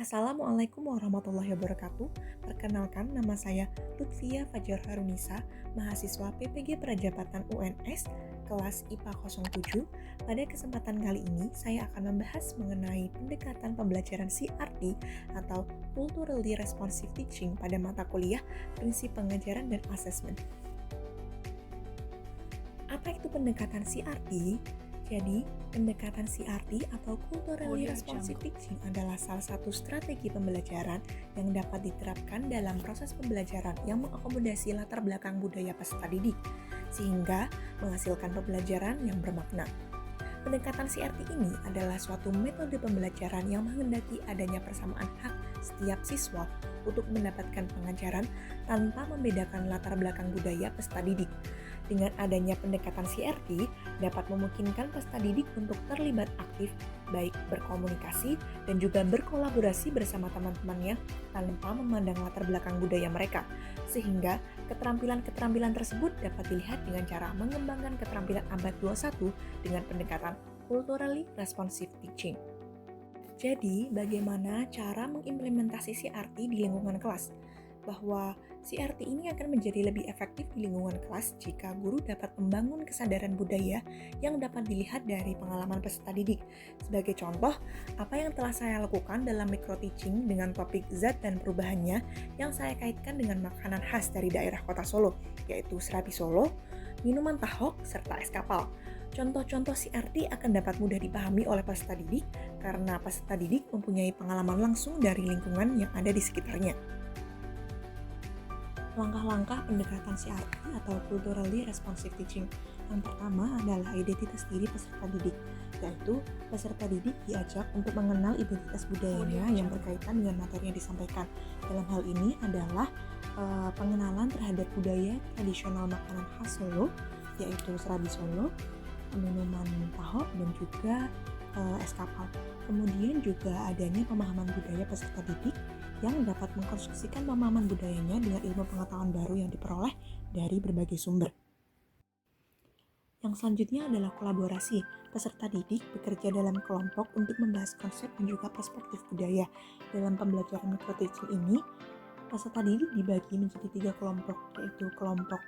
Assalamualaikum warahmatullahi wabarakatuh. Perkenalkan, nama saya Lutfia Fajar Harunisa, mahasiswa PPG Perajapatan UNS, kelas IPA 07. Pada kesempatan kali ini, saya akan membahas mengenai pendekatan pembelajaran CRT atau Culturally Responsive Teaching pada mata kuliah Prinsip Pengajaran dan Asesmen. Apa itu pendekatan CRT? Jadi, pendekatan CRT atau Culturally Responsive Teaching adalah salah satu strategi pembelajaran yang dapat diterapkan dalam proses pembelajaran yang mengakomodasi latar belakang budaya peserta didik, sehingga menghasilkan pembelajaran yang bermakna. Pendekatan CRT ini adalah suatu metode pembelajaran yang menghendaki adanya persamaan hak setiap siswa untuk mendapatkan pengajaran tanpa membedakan latar belakang budaya peserta didik. Dengan adanya pendekatan CRT, dapat memungkinkan peserta didik untuk terlibat aktif, baik berkomunikasi dan juga berkolaborasi bersama teman-temannya tanpa memandang latar belakang budaya mereka, sehingga keterampilan-keterampilan tersebut dapat dilihat dengan cara mengembangkan keterampilan abad 21 dengan pendekatan Culturally Responsive Teaching. Jadi, bagaimana cara mengimplementasi CRT di lingkungan kelas? Bahwa CRT ini akan menjadi lebih efektif di lingkungan kelas jika guru dapat membangun kesadaran budaya yang dapat dilihat dari pengalaman peserta didik. Sebagai contoh, apa yang telah saya lakukan dalam micro teaching dengan topik zat dan perubahannya yang saya kaitkan dengan makanan khas dari daerah kota Solo, yaitu serabi Solo, minuman tahok, serta es kapal. Contoh-contoh CRT akan dapat mudah dipahami oleh peserta didik karena peserta didik mempunyai pengalaman langsung dari lingkungan yang ada di sekitarnya. Langkah-langkah pendekatan CRT atau Culturally Responsive Teaching. Yang pertama adalah identitas diri peserta didik, yaitu peserta didik diajak untuk mengenal identitas budayanya yang berkaitan dengan materi yang disampaikan. Dalam hal ini adalah pengenalan terhadap budaya tradisional makanan khas Solo, yaitu serabi Solo, minuman tahok, dan juga es kapal. Kemudian juga adanya pemahaman budaya peserta didik yang dapat mengkonstruksikan pemahaman budayanya dengan ilmu pengetahuan baru yang diperoleh dari berbagai sumber. Yang selanjutnya adalah kolaborasi. Peserta didik bekerja dalam kelompok untuk membahas konsep dan juga perspektif budaya. Dalam pembelajaran micro teaching ini, peserta didik dibagi menjadi 3 kelompok, yaitu kelompok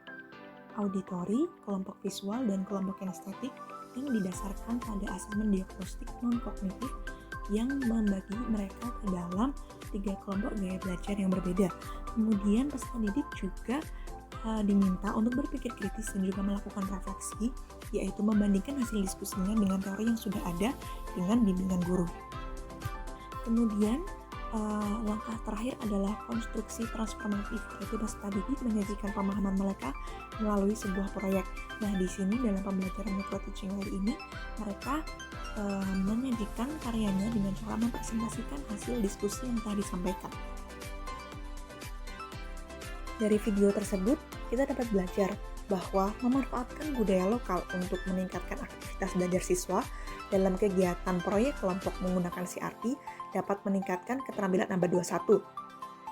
auditori, kelompok visual, dan kelompok kinestetik yang didasarkan pada asesmen diagnostik non-kognitif yang membagi mereka ke dalam 3 kelompok gaya belajar yang berbeda. Kemudian peserta didik juga diminta untuk berpikir kritis dan juga melakukan refleksi, yaitu membandingkan hasil diskusinya dengan teori yang sudah ada dengan bimbingan guru. Kemudian langkah terakhir adalah konstruksi transformatif, yaitu peserta didik menyajikan pemahaman mereka melalui sebuah proyek. Nah, di sini dalam pembelajaran micro teaching kali ini, mereka menyajikan karyanya dengan cara mempresentasikan hasil diskusi yang telah disampaikan. Dari video tersebut, kita dapat belajar bahwa memanfaatkan budaya lokal untuk meningkatkan aktivitas belajar siswa dalam kegiatan proyek kelompok menggunakan CRT dapat meningkatkan keterampilan abad 21.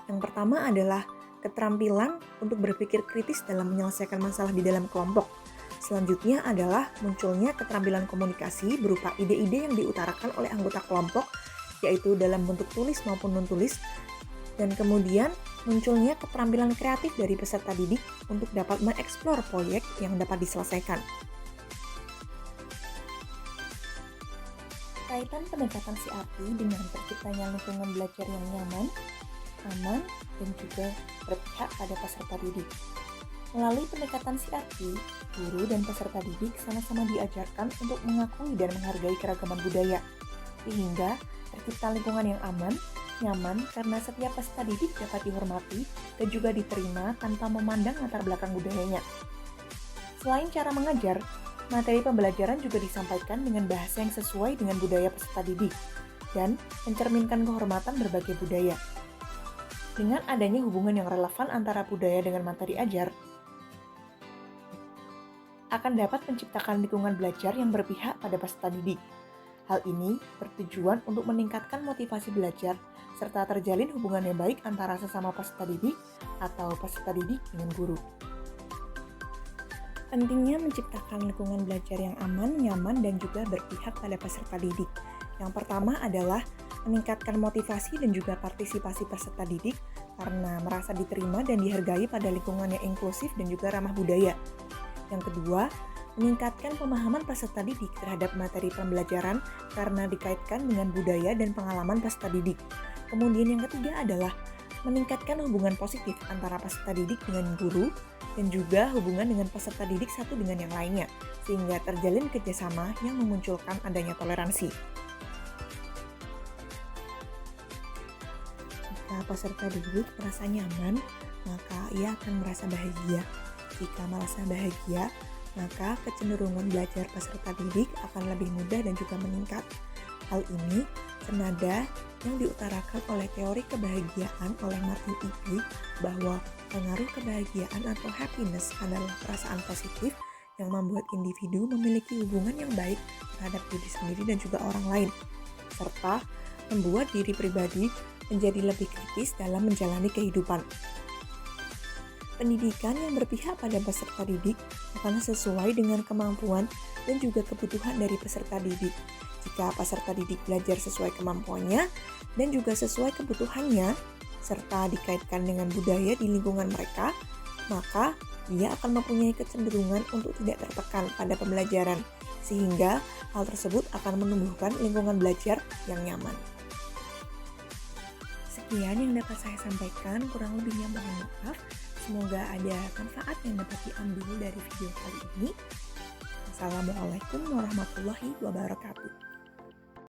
Yang pertama adalah keterampilan untuk berpikir kritis dalam menyelesaikan masalah di dalam kelompok. Selanjutnya adalah munculnya keterampilan komunikasi berupa ide-ide yang diutarakan oleh anggota kelompok, yaitu dalam bentuk tulis maupun non-tulis. Dan kemudian munculnya keterampilan kreatif dari peserta didik untuk dapat mengeksplor proyek yang dapat diselesaikan. Kaitan pendekatan CRT dengan terciptanya lingkungan belajar yang nyaman, aman, dan juga berpihak pada peserta didik. Melalui pendekatan CRT, guru dan peserta didik sama-sama diajarkan untuk mengakui dan menghargai keragaman budaya, sehingga tercipta lingkungan yang aman, nyaman karena setiap peserta didik dapat dihormati dan juga diterima tanpa memandang latar belakang budayanya. Selain cara mengajar, materi pembelajaran juga disampaikan dengan bahasa yang sesuai dengan budaya peserta didik dan mencerminkan kehormatan berbagai budaya. Dengan adanya hubungan yang relevan antara budaya dengan materi ajar, akan dapat menciptakan lingkungan belajar yang berpihak pada peserta didik. Hal ini bertujuan untuk meningkatkan motivasi belajar serta terjalin hubungan yang baik antara sesama peserta didik atau peserta didik dengan guru. Pentingnya menciptakan lingkungan belajar yang aman, nyaman, dan juga berpihak pada peserta didik. Yang pertama adalah meningkatkan motivasi dan juga partisipasi peserta didik karena merasa diterima dan dihargai pada lingkungan yang inklusif dan juga ramah budaya. Yang kedua, meningkatkan pemahaman peserta didik terhadap materi pembelajaran karena dikaitkan dengan budaya dan pengalaman peserta didik. Kemudian yang ketiga adalah meningkatkan hubungan positif antara peserta didik dengan guru dan juga hubungan dengan peserta didik satu dengan yang lainnya, sehingga terjalin kerjasama yang memunculkan adanya toleransi. Jika peserta didik merasa nyaman, maka ia akan merasa bahagia. Jika merasa bahagia, maka kecenderungan belajar peserta didik akan lebih mudah dan juga meningkat. Hal ini senada yang diutarakan oleh teori kebahagiaan oleh Martin Eby bahwa pengaruh kebahagiaan atau happiness adalah perasaan positif yang membuat individu memiliki hubungan yang baik terhadap diri sendiri dan juga orang lain, serta membuat diri pribadi menjadi lebih kritis dalam menjalani kehidupan. Pendidikan yang berpihak pada peserta didik akan sesuai dengan kemampuan dan juga kebutuhan dari peserta didik. Jika peserta didik belajar sesuai kemampuannya dan juga sesuai kebutuhannya, serta dikaitkan dengan budaya di lingkungan mereka, maka dia akan mempunyai kecenderungan untuk tidak tertekan pada pembelajaran, sehingga hal tersebut akan menumbuhkan lingkungan belajar yang nyaman. Sekian yang dapat saya sampaikan, kurang lebihnya mohon maaf. Semoga ada manfaat yang dapat diambil dari video kali ini. Assalamualaikum warahmatullahi wabarakatuh.